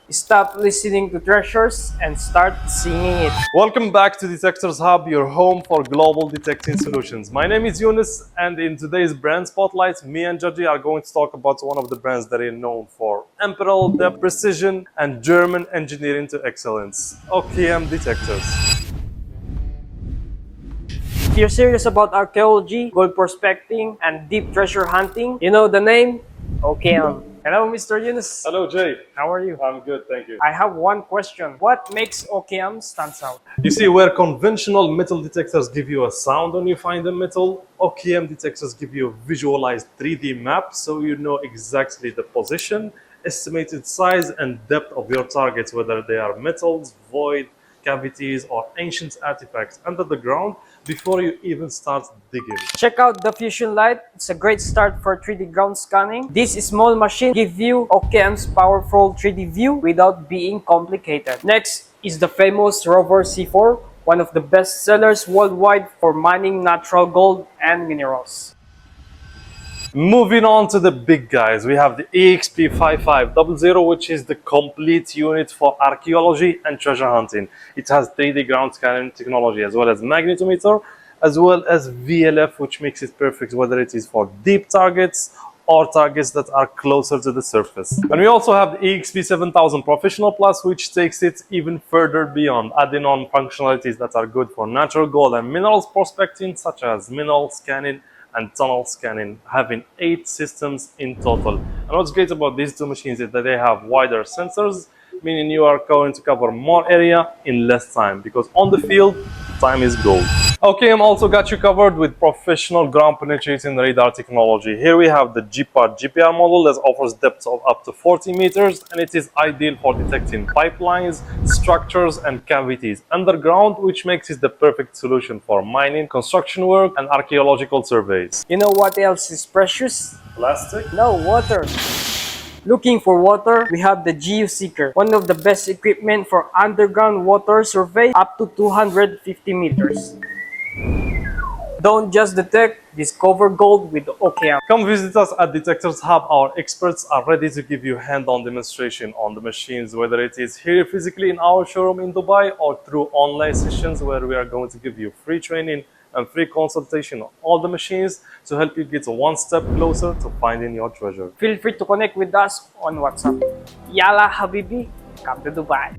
Stop listening to treasures and start seeing it. Welcome back to Detectors Hub, your home for global detecting solutions. My name is Yunus, and in today's brand spotlight, me and Jaji are going to talk about one of the brands that are known for unparalleled depth, precision, and German engineering to excellence, OKM Detectors. If you're serious about archaeology, gold prospecting, and deep treasure hunting, you know the name OKM. Hello, Mr. Yunus. Hello, Jay. How are you? I'm good, thank you. I have one question. What makes OKM stands out? You see, where conventional metal detectors give you a sound when you find a metal, OKM detectors give you a visualized 3D map so you know exactly the position, estimated size, and depth of your targets, whether they are metals, void, cavities, or ancient artifacts under the ground before you even start digging. Check out the Fusion Light. It's a great start for 3D ground scanning. This small machine gives you OKM's powerful 3D view without being complicated. Next is the famous Rover C4, one of the best sellers worldwide for mining natural gold and minerals. Moving on to the big guys, we have the EXP5500, which is the complete unit for archaeology and treasure hunting. It has 3D ground scanning technology as well as magnetometer, as well as VLF, which makes it perfect whether it is for deep targets or targets that are closer to the surface. And we also have the EXP7000 Professional Plus, which takes it even further beyond, adding on functionalities that are good for natural gold and minerals prospecting, such as mineral scanning and tunnel scanning, having 8 systems in total. And what's great about these two machines is that they have wider sensors, meaning you are going to cover more area in less time, because on the field, time is gold. OKM also got you covered with professional ground penetrating radar technology. Here we have the GPAR GPR model that offers depths of up to 40 meters, and it is ideal for detecting pipelines, structures, and cavities underground, which makes it the perfect solution for mining, construction work, and archaeological surveys. You know what else is precious? Plastic? No, water. Looking for water, we have the GeoSeeker, one of the best equipment for underground water survey up to 250 meters. Don't just detect, discover gold with OKM. Come visit us at Detectors Hub. Our experts are ready to give you hand-on demonstration on the machines, whether it is here physically in our showroom in Dubai or through online sessions where we are going to give you free training and free consultation on all the machines to help you get one step closer to finding your treasure. Feel free to connect with us on WhatsApp. Yalla Habibi, come to Dubai.